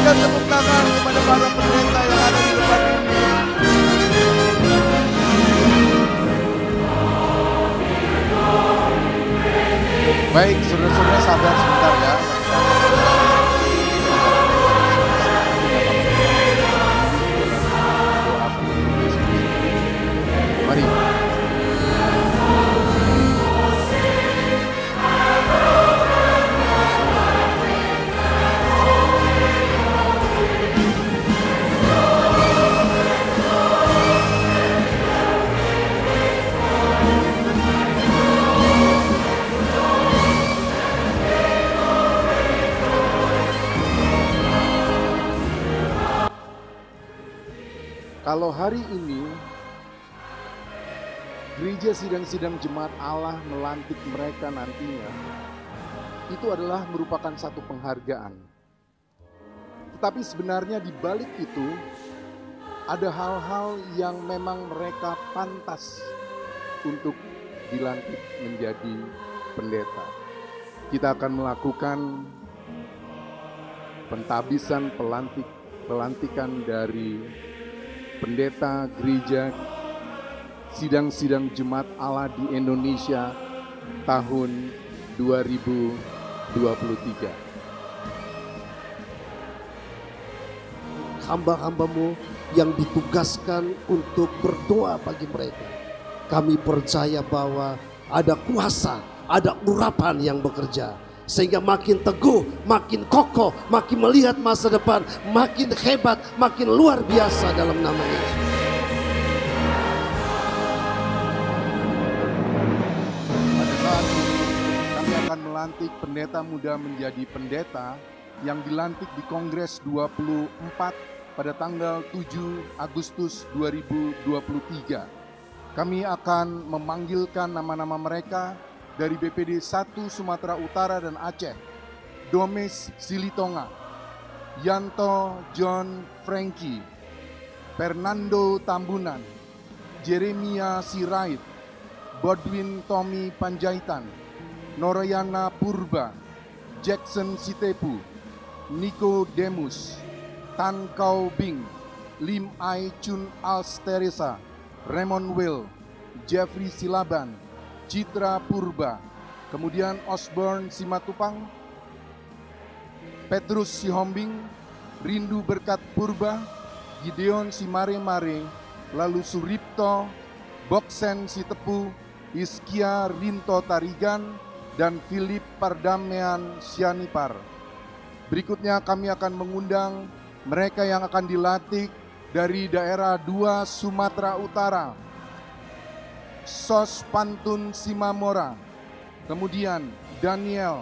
berikan tepuk tangan kepada para pendeta yang ada di depan ini. Baik, saudara-saudara, sabar sebentar ya. Mari. Kalau hari ini gereja sidang-sidang jemaat Allah melantik mereka nantinya, itu adalah merupakan satu penghargaan. Tetapi sebenarnya di balik itu ada hal-hal yang memang mereka pantas untuk dilantik menjadi pendeta. Kita akan melakukan pentabisan pelantikan dari pendeta gereja sidang-sidang jemaat Allah di Indonesia tahun 2023. Hamba-hambamu yang ditugaskan untuk berdoa bagi mereka. Kami percaya bahwa ada kuasa, ada urapan yang bekerja. Sehingga makin teguh, makin kokoh, makin melihat masa depan, makin hebat, makin luar biasa dalam nama Yesus. Pada saat ini kami akan melantik pendeta muda menjadi pendeta yang dilantik di Kongres 24 pada tanggal 7 Agustus 2023. Kami akan memanggilkan nama-nama mereka dari BPD 1 Sumatera Utara dan Aceh, Domes Silitonga, Yanto John Frankie, Fernando Tambunan, Jeremia Sirait, Bodwin Tommy Panjaitan, Norayana Purba, Jackson Sitepu, Nico Demus, Tan Kau Bing, Lim Ai Chun Alsteresa, Raymond Will, Jeffrey Silaban, Citra Purba, kemudian Osborne Simatupang, Petrus Sihombing, Rindu Berkat Purba, Gideon Simare-Mare, lalu Suripto, Boksen Sitepu, Iskia Rinto Tarigan, dan Philip Pardamian Sianipar. Berikutnya kami akan mengundang mereka yang akan dilantik dari daerah 2 Sumatera Utara. Sos Pantun Simamora, kemudian Daniel,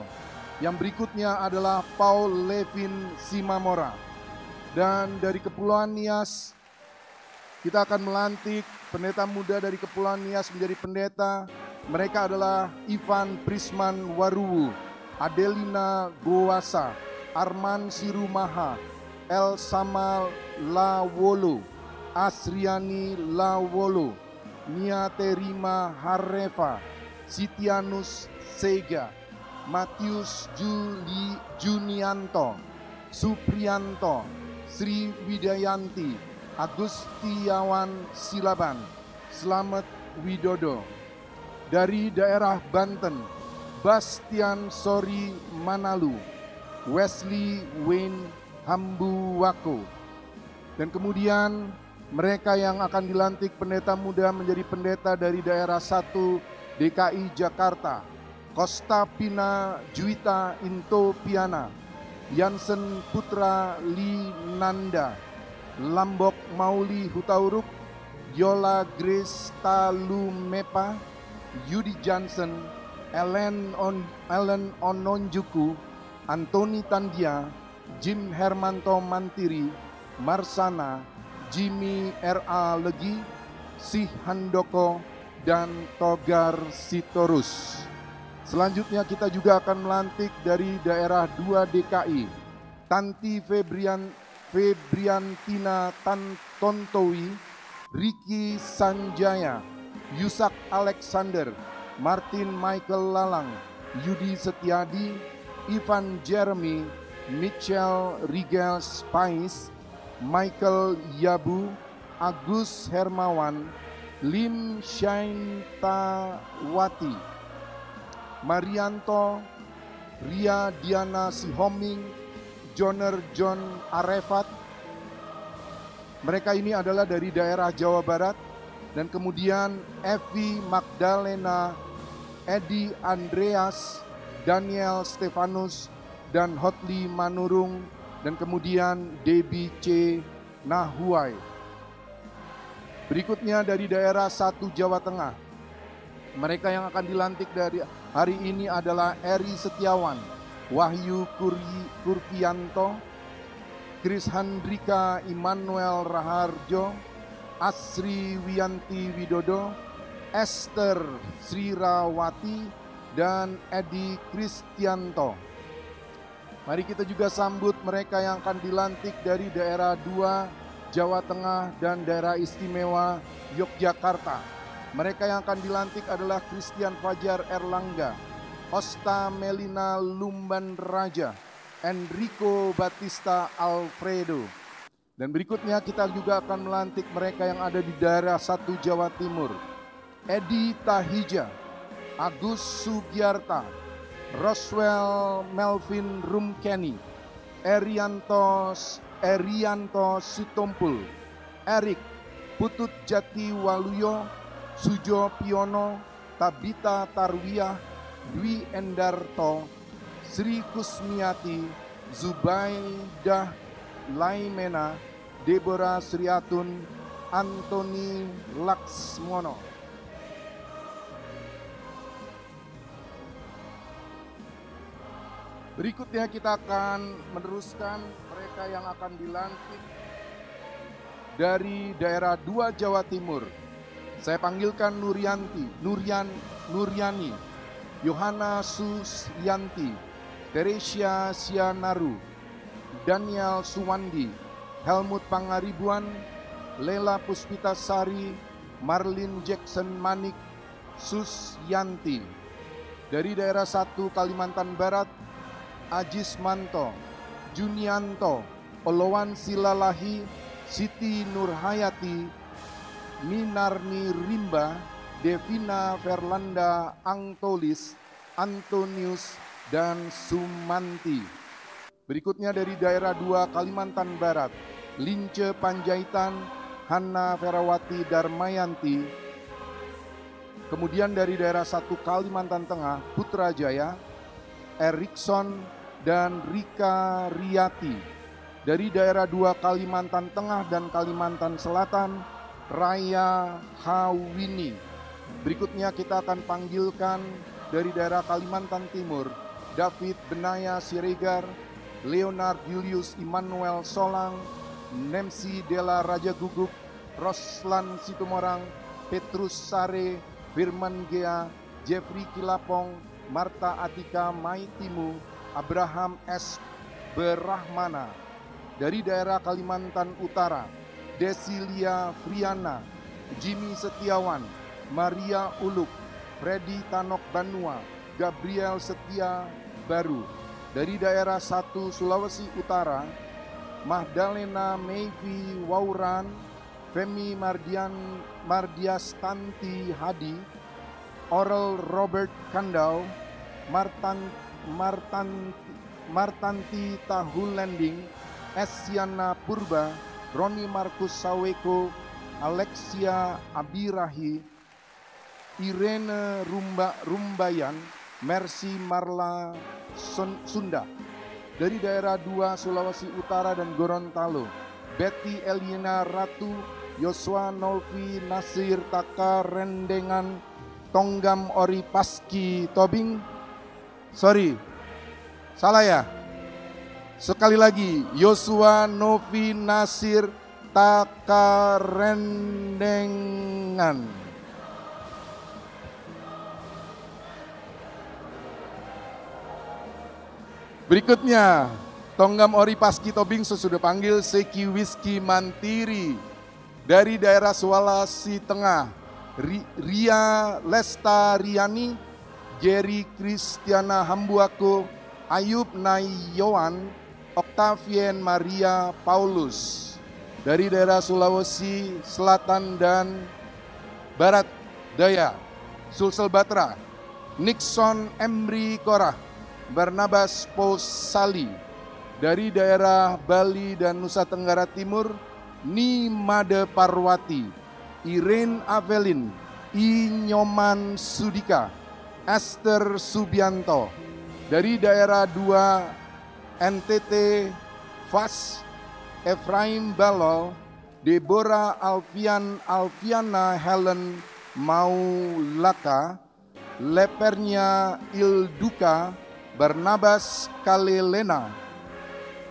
yang berikutnya adalah Paul Levin Simamora. Dan dari Kepulauan Nias, kita akan melantik pendeta muda dari Kepulauan Nias menjadi pendeta. Mereka adalah Ivan Prisman Waruwu, Adelina Gowasa, Arman Sirumaha, El Samal Lawolo, Asriani Lawolo, Nia Terima Harreva, Sitianus Sega, Matius Junianto, Suprianto, Sri Widayanti, Agustiawan Silaban, Slamet Widodo. Dari daerah Banten, Bastian Sori Manalu, Wesley Wayne Hambuwako. Dan kemudian mereka yang akan dilantik pendeta muda menjadi pendeta dari daerah 1 DKI Jakarta, Kosta Pina Juwita Into Piana, Yansen Putra Linanda, Lambok Mauli Hutauruk, Yola Grace Talumepa, Yudi Johnson, Ellen Ononjuku, Antoni Tandia, Jim Hermanto Mantiri, Marsana, Jimmy R.A. Legi, Sih Handoko, dan Togar Sitorus. Selanjutnya kita juga akan melantik dari daerah 2 DKI, Tanti Febriantina Tontowi, Ricky Sanjaya, Yusak Alexander, Martin Michael Lalang, Yudi Setiadi, Ivan Jeremy, Michel Rigel Spais, Michael Yabu, Agus Hermawan, Lim Shaintawati, Marianto, Ria Diana Sihoming, Joner John Arefat. Mereka ini adalah dari daerah Jawa Barat. Dan kemudian Evi Magdalena, Edi Andreas, Daniel Stefanus, dan Hotli Manurung, dan kemudian Debbie C. Nahuai. Berikutnya dari daerah 1 Jawa Tengah. Mereka yang akan dilantik dari hari ini adalah Eri Setiawan, Wahyu Kurvianto, Chris Handrika Immanuel Raharjo, Asri Wiyanti Widodo, Esther Srirawati, dan Edi Kristianto. Mari kita juga sambut mereka yang akan dilantik dari daerah 2 Jawa Tengah dan daerah istimewa Yogyakarta. Mereka yang akan dilantik adalah Christian Fajar Erlangga, Osta Melina Lumban Raja, Enrico Batista Alfredo. Dan berikutnya kita juga akan melantik mereka yang ada di daerah 1 Jawa Timur. Edi Tahija, Agus Sugiarta, Roswell Melvin Rumkeni, Erianto Sitompul, Erik Putut Jati Waluyo, Sujo Piono, Tabita Tarwiyah, Dwi Endarto, Sri Kusmiati, Zubaidah Laimena, Deborah Sriatun, Antoni Laksmono. Berikutnya kita akan meneruskan mereka yang akan dilantik dari daerah 2 Jawa Timur. Saya panggilkan Nuryani, Yohana Susyanti, Teresia Sianaru, Daniel Suwandi, Helmut Pangaribuan, Lela Puspitasari, Marlin Jackson Manik, Susyanti. Dari daerah 1 Kalimantan Barat, Ajis Manto, Junianto, Olowan Silalahi, Siti Nurhayati, Minarni Rimba, Devina Verlanda Angtolis, Antonius, dan Sumanti. Berikutnya dari daerah 2 Kalimantan Barat, Lince Panjaitan, Hanna Ferawati Darmayanti. Kemudian dari daerah 1 Kalimantan Tengah, Putrajaya, Erikson, dan Rika Riyati. Dari daerah 2 Kalimantan Tengah dan Kalimantan Selatan, Raya Hawini. Berikutnya kita akan panggilkan dari daerah Kalimantan Timur, David Benaya Siregar, Leonard Julius Immanuel Solang, Nemsi Della Raja Guguk, Roslan Situmorang, Petrus Sare, Firman Gea, Jeffrey Kilapong, Marta Atika Maitimu, Abraham S. Berahmana. Dari daerah Kalimantan Utara, Desilia Friana, Jimmy Setiawan, Maria Uluk, Freddy Tanok Banua, Gabriel Setia Baru. Dari daerah 1 Sulawesi Utara, Magdalena Meivi Wauran, Femi Mardiastanti Hadi, Oral Robert Kandau, Martanti Tahulending, Esiana Purba, Roni Markus Saweko, Alexia Abirahi, Irene Rumbayan, Mercy Marla Sunda. Dari daerah 2 Sulawesi Utara dan Gorontalo, Betty Eliana Ratu, Yosua Nolvi Nasir Taka Rendengan, Tonggam Ori Paski Tobing. Sorry, salah ya. Sekali lagi, Yosua Novi Nasir Taka Rendengan. Berikutnya, Tonggam Ori Paski Tobing sesudah panggil Seki Whisky Mantiri. Dari daerah Sulawesi Tengah, Ria Lestariani, Jerry Kristiana Hambuako, Ayub Nayowan, Octavien Maria Paulus. Dari daerah Sulawesi Selatan dan Barat Daya, Sulsel Batra, Nixon Emri Korah, Barnabas Posali. Dari daerah Bali dan Nusa Tenggara Timur, Nimade Parwati, Irene Avelin, Nyoman Sudika, Esther Subianto. Dari daerah 2 NTT, Fas, Efraim Balol, Deborah Alfiana Helen Maulaka, Lepernya Ilduka, Barnabas Kalelena,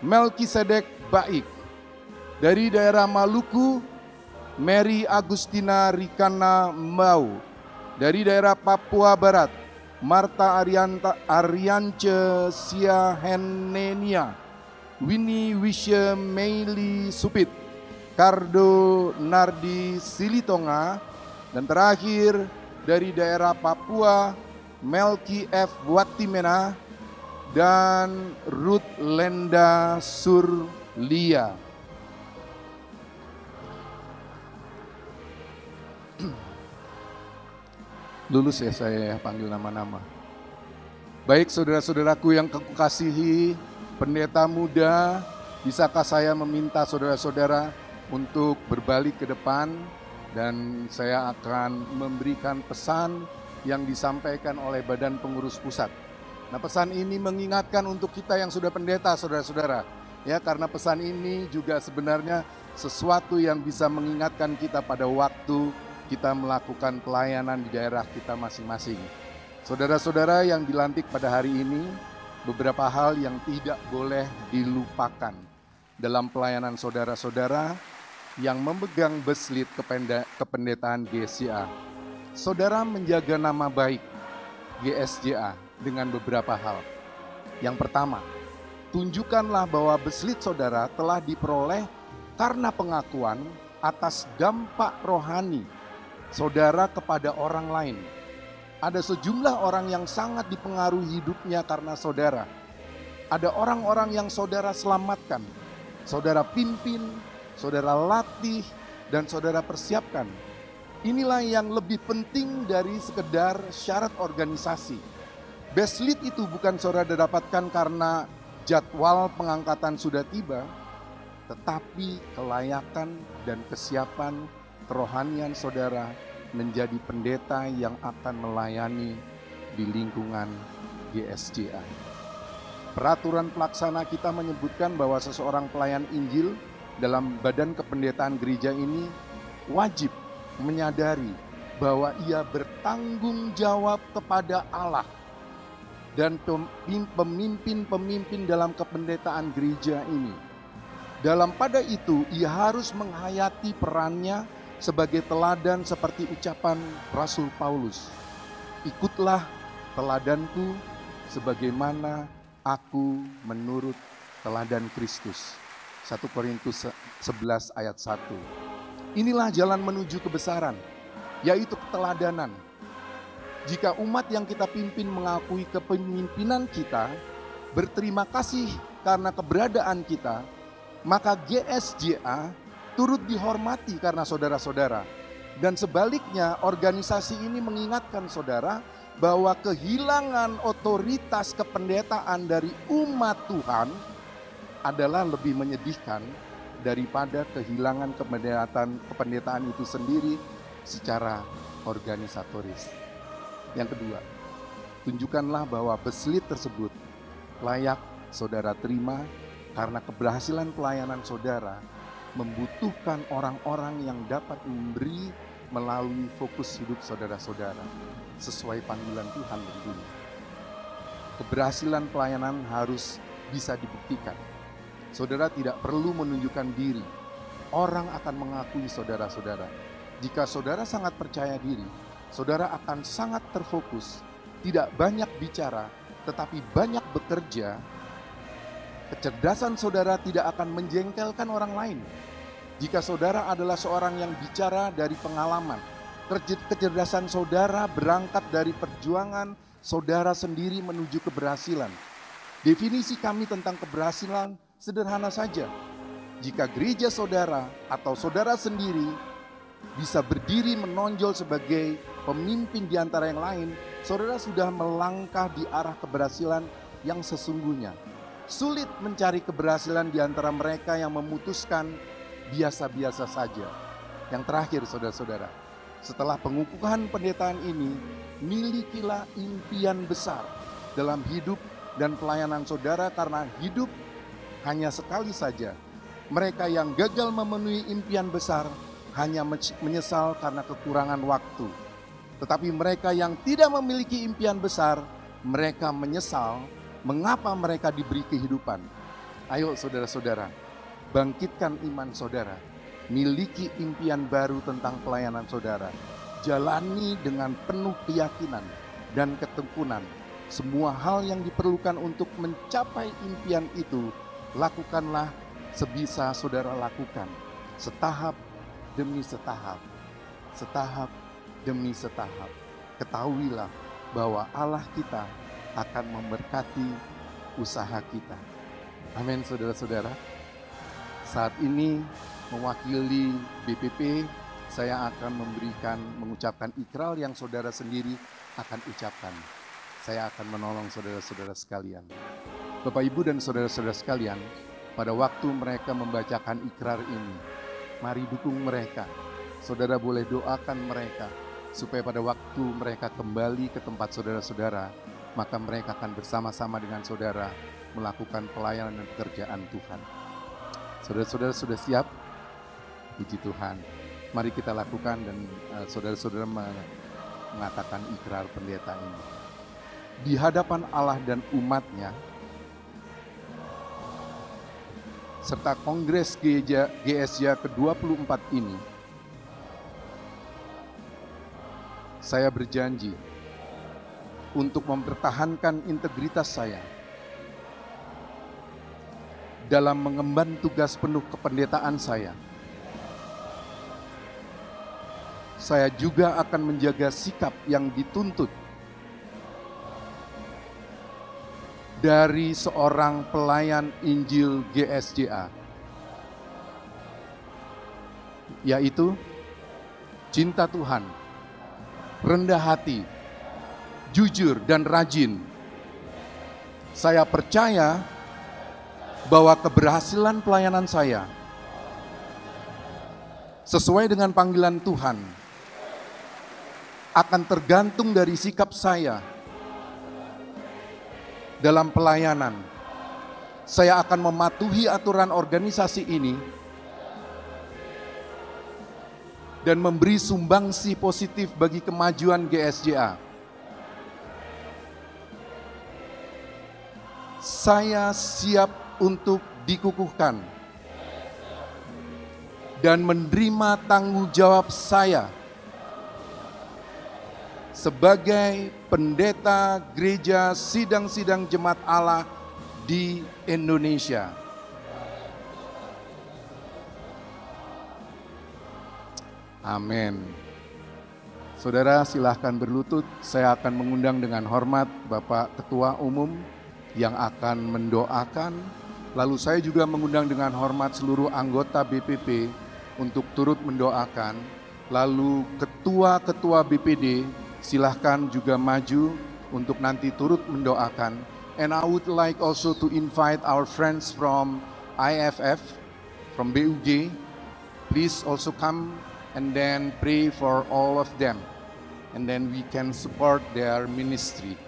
Melkisedek Baik. Dari daerah Maluku, Mary Agustina Rikana Mau. Dari daerah Papua Barat, Marta Ariance Siahenenia, Winnie Wishe Meili Supit, Kardo Nardi Silitonga, dan terakhir dari daerah Papua, Melki F. Watimena dan Ruth Lenda Surlia. Lulus ya saya panggil nama-nama. Baik saudara-saudaraku yang kukasihi, pendeta muda, bisakah saya meminta saudara-saudara untuk berbalik ke depan dan saya akan memberikan pesan yang disampaikan oleh Badan Pengurus Pusat. Nah, pesan ini mengingatkan untuk kita yang sudah pendeta, saudara-saudara. Ya, karena pesan ini juga sebenarnya sesuatu yang bisa mengingatkan kita pada waktu kita melakukan pelayanan di daerah kita masing-masing. Saudara-saudara yang dilantik pada hari ini, beberapa hal yang tidak boleh dilupakan dalam pelayanan saudara-saudara yang memegang beslit kependetaan GSJA. Saudara menjaga nama baik GSJA dengan beberapa hal. Yang pertama, tunjukkanlah bahwa beslit saudara telah diperoleh karena pengakuan atas dampak rohani saudara kepada orang lain. Ada sejumlah orang yang sangat dipengaruhi hidupnya karena saudara. Ada orang-orang yang saudara selamatkan, saudara pimpin, saudara latih, dan saudara persiapkan. Inilah yang lebih penting dari sekedar syarat organisasi. Beslit itu bukan saudara dapatkan karena jadwal pengangkatan sudah tiba, tetapi kelayakan dan kesiapan kerohanian saudara menjadi pendeta yang akan melayani di lingkungan GSJA. Peraturan pelaksana kita menyebutkan bahwa seseorang pelayan Injil dalam badan kependetaan gereja ini wajib menyadari bahwa ia bertanggung jawab kepada Allah dan pemimpin-pemimpin dalam kependetaan gereja ini. Dalam pada itu ia harus menghayati perannya sebagai teladan seperti ucapan Rasul Paulus. Ikutlah teladanku sebagaimana aku menurut teladan Kristus. 1 Korintus 11 ayat 1. Inilah jalan menuju kebesaran, yaitu keteladanan. Jika umat yang kita pimpin mengakui kepemimpinan kita, berterima kasih karena keberadaan kita, maka GSJA turut dihormati karena saudara-saudara. Dan sebaliknya organisasi ini mengingatkan saudara bahwa kehilangan otoritas kependetaan dari umat Tuhan adalah lebih menyedihkan daripada kehilangan kependetaan itu sendiri secara organisatoris. Yang kedua, tunjukkanlah bahwa beslit tersebut layak saudara terima karena keberhasilan pelayanan saudara membutuhkan orang-orang yang dapat memberi melalui fokus hidup saudara-saudara sesuai panggilan Tuhan tentunya. Keberhasilan pelayanan harus bisa dibuktikan. Saudara tidak perlu menunjukkan diri. Orang akan mengakui saudara-saudara. Jika saudara sangat percaya diri, saudara akan sangat terfokus, tidak banyak bicara, tetapi banyak bekerja. Kecerdasan saudara tidak akan menjengkelkan orang lain. Jika saudara adalah seorang yang bicara dari pengalaman, kecerdasan saudara berangkat dari perjuangan saudara sendiri menuju keberhasilan. Definisi kami tentang keberhasilan Sederhana saja. Jika gereja saudara atau saudara sendiri bisa berdiri menonjol sebagai pemimpin di antara yang lain, saudara sudah melangkah di arah keberhasilan yang sesungguhnya. Sulit mencari keberhasilan di antara mereka yang memutuskan biasa-biasa saja. Yang terakhir saudara-saudara, setelah pengukuhan pendetaan ini, milikilah impian besar dalam hidup dan pelayanan saudara, karena hidup hanya sekali saja. Mereka yang gagal memenuhi impian besar hanya menyesal karena kekurangan waktu. Tetapi mereka yang tidak memiliki impian besar, mereka menyesal mengapa mereka diberi kehidupan. Ayo saudara-saudara, bangkitkan iman saudara. Miliki impian baru tentang pelayanan saudara. Jalani dengan penuh keyakinan dan ketekunan. Semua hal yang diperlukan untuk mencapai impian itu, lakukanlah sebisa saudara lakukan. Setahap demi setahap. Setahap demi setahap. Ketahuilah bahwa Allah kita akan memberkati usaha kita. Amin saudara-saudara. Saat ini mewakili BPP, saya akan mengucapkan ikrar yang saudara sendiri akan ucapkan. Saya akan menolong saudara-saudara sekalian. Bapak Ibu dan saudara-saudara sekalian, pada waktu mereka membacakan ikrar ini, mari dukung mereka. Saudara boleh doakan mereka, supaya pada waktu mereka kembali ke tempat saudara-saudara, maka mereka akan bersama-sama dengan saudara melakukan pelayanan dan pekerjaan Tuhan. Saudara-saudara sudah siap? Puji Tuhan. Mari kita lakukan dan saudara-saudara mengatakan ikrar pendeta ini. Di hadapan Allah dan umatnya, serta Kongres GSJ ke-24 ini, saya berjanji untuk mempertahankan integritas saya dalam mengemban tugas penuh kependetaan saya. Saya juga akan menjaga sikap yang dituntut dari seorang pelayan Injil GSJA, yaitu cinta Tuhan, rendah hati, jujur dan rajin. Saya percaya bahwa keberhasilan pelayanan saya sesuai dengan panggilan Tuhan akan tergantung dari sikap saya dalam pelayanan. Saya akan mematuhi aturan organisasi ini dan memberi sumbangsi positif bagi kemajuan GSJA. Saya siap untuk dikukuhkan dan menerima tanggung jawab saya sebagai pendeta gereja sidang-sidang jemaat Allah di Indonesia. Amin. Saudara silahkan berlutut, saya akan mengundang dengan hormat Bapak Ketua Umum yang akan mendoakan. Lalu saya juga mengundang dengan hormat seluruh anggota BPP untuk turut mendoakan. Lalu ketua-ketua BPD silahkan juga maju untuk nanti turut mendoakan. And I would like also to invite our friends from IFF, from BUG. Please also come and then pray for all of them. And then we can support their ministry.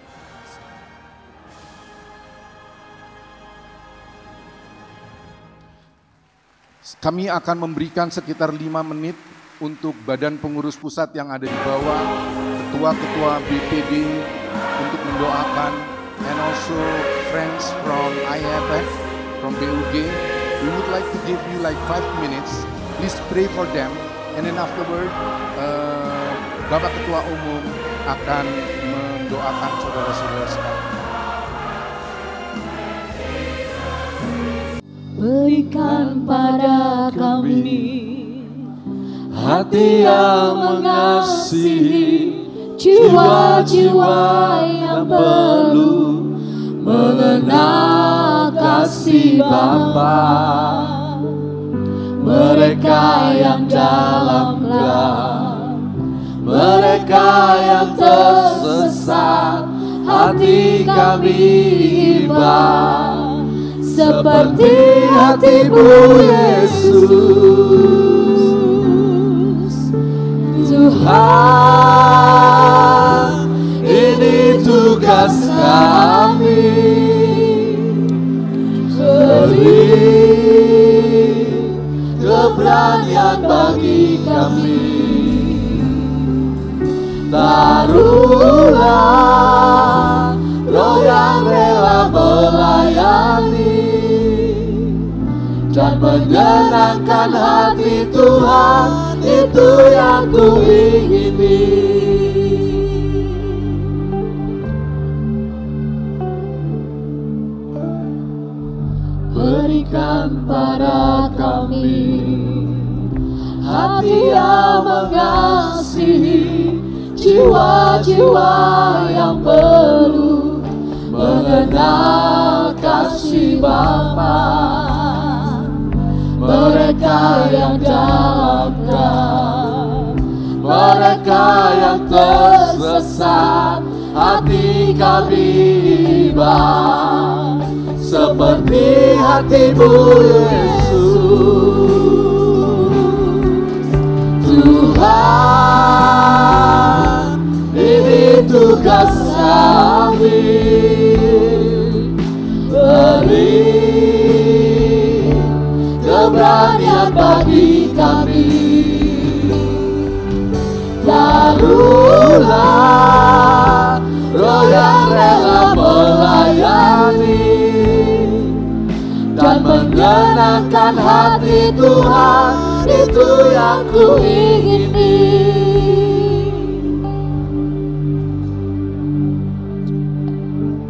Kami akan memberikan sekitar 5 menit untuk badan pengurus pusat yang ada di bawah, ketua-ketua BPD untuk mendoakan, and also friends from IFF, from BUG. We would like to give you like 5 minutes. Please pray for them, and then afterward, Bapak Ketua Umum akan mendoakan saudara-saudara sekalian. Berikan pada kami hati yang mengasihi, jiwa-jiwa yang perlu mengenal kasih. kasih Bapa, mereka yang dalam gelap, mereka yang tersesat, hati kami iba seperti hati-Mu Yesus. Tuhan, ini tugas kami, beri keberanian bagi kami. Taruhlah roh yang rela melayani dan menyenangkan hati Tuhan, itu yang ku ingini. Berikan pada kami hati yang mengasihi, jiwa-jiwa yang perlu mengenal kasih Bapa, mereka yang dalam gelap, mereka yang tersesat, hati kami iba seperti hati-Mu Yesus. Tuhan, ini tugas kami, beri keberanian bagi kami. Taruhlah roh yang rela melayani dan menyenangkan hati Tuhan, itu yang ku ingini.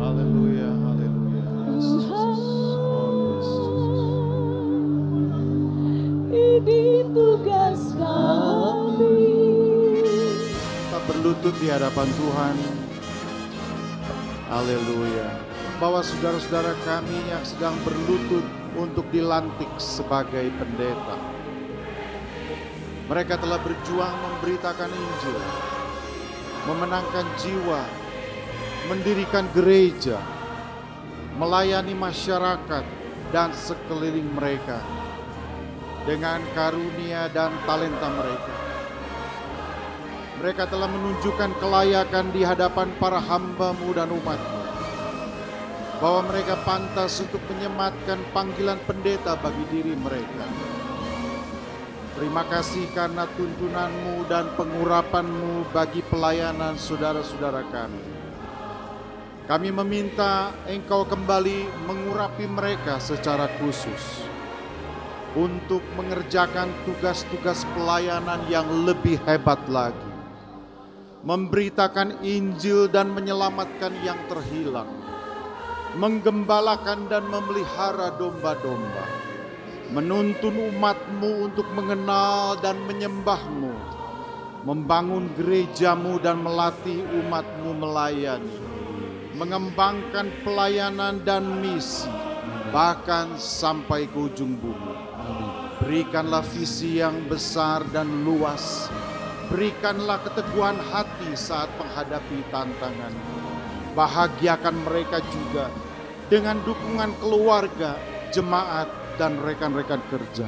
Haleluya, haleluya. Ini tugas kami. Kita berlutut di hadapan Tuhan. Haleluya. Bahwa saudara-saudara kami yang sedang berlutut untuk dilantik sebagai pendeta, mereka telah berjuang memberitakan Injil, memenangkan jiwa, mendirikan gereja, melayani masyarakat dan sekeliling mereka dengan karunia dan talenta mereka. Mereka telah menunjukkan kelayakan di hadapan para hamba-Mu dan umat-Mu, bahwa mereka pantas untuk menyematkan panggilan pendeta bagi diri mereka. Terima kasih karena tuntunan-Mu dan pengurapan-Mu bagi pelayanan saudara-saudara kami. Kami meminta Engkau kembali mengurapi mereka secara khusus untuk mengerjakan tugas-tugas pelayanan yang lebih hebat lagi, memberitakan Injil dan menyelamatkan yang terhilang, menggembalakan dan memelihara domba-domba, menuntun umat-Mu untuk mengenal dan menyembah-Mu, membangun gereja-Mu dan melatih umat-Mu melayani, mengembangkan pelayanan dan misi, bahkan sampai ke ujung bumi. Berikanlah visi yang besar dan luas, berikanlah keteguhan hati saat menghadapi tantangan. Bahagiakan mereka juga dengan dukungan keluarga, jemaat, dan rekan-rekan kerja.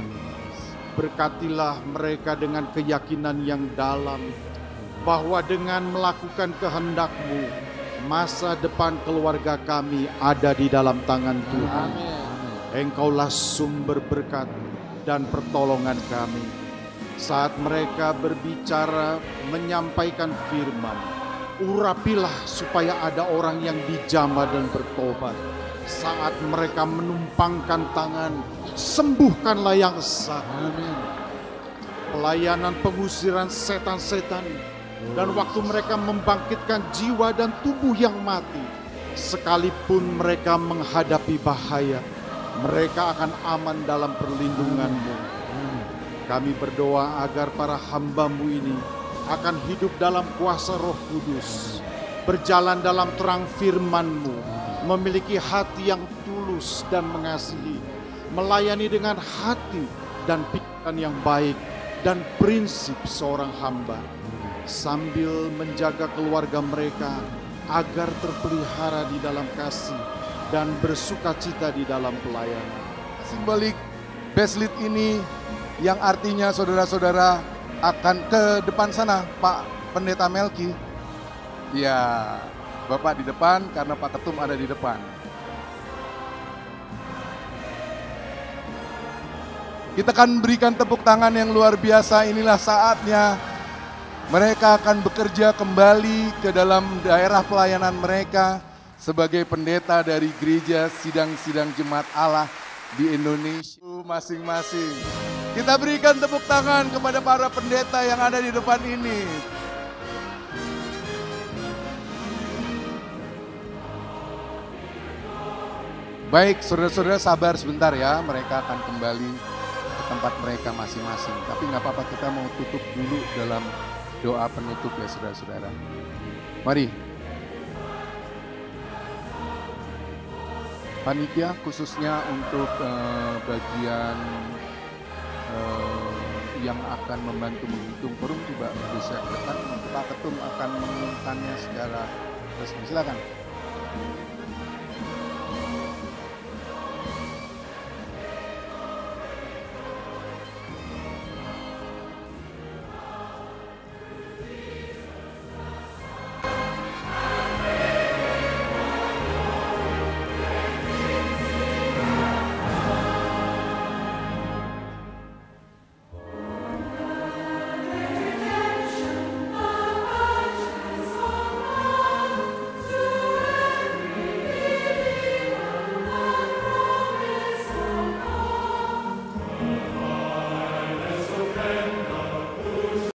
Berkatilah mereka dengan keyakinan yang dalam bahwa dengan melakukan kehendak-Mu, masa depan keluarga kami ada di dalam tangan Tuhan. Engkaulah sumber berkat dan pertolongan kami. Saat mereka berbicara, menyampaikan firman, urapilah supaya ada orang yang dijamah dan bertobat. Saat mereka menumpangkan tangan, sembuhkanlah yang sakit. Pelayanan pengusiran setan-setan, dan waktu mereka membangkitkan jiwa dan tubuh yang mati, sekalipun mereka menghadapi bahaya, mereka akan aman dalam perlindungan-Mu. Kami berdoa agar para hamba-Mu ini akan hidup dalam kuasa Roh Kudus, berjalan dalam terang firman-Mu, memiliki hati yang tulus dan mengasihi, melayani dengan hati dan pikiran yang baik dan prinsip seorang hamba, sambil menjaga keluarga mereka agar terpelihara di dalam kasih dan bersukacita di dalam pelayanan. Simbolik Beslit ini yang artinya saudara-saudara akan ke depan sana, Pak Pendeta Melki. Ya, Bapak di depan karena Pak Ketum ada di depan. Kita akan berikan tepuk tangan yang luar biasa. Inilah saatnya mereka akan bekerja kembali ke dalam daerah pelayanan mereka sebagai pendeta dari gereja sidang-sidang jemaat Allah di Indonesia masing-masing. Kita berikan tepuk tangan kepada para pendeta yang ada di depan ini. Baik, saudara-saudara sabar sebentar ya, mereka akan kembali ke tempat mereka masing-masing. Tapi nggak apa-apa, kita mau tutup dulu dalam doa penutup ya saudara-saudara. Mari. Panitia khususnya untuk bagian yang akan membantu menghitung forum coba bisa ke depan. Pak Ketum akan mengumumkannya secara resmi. Silakan.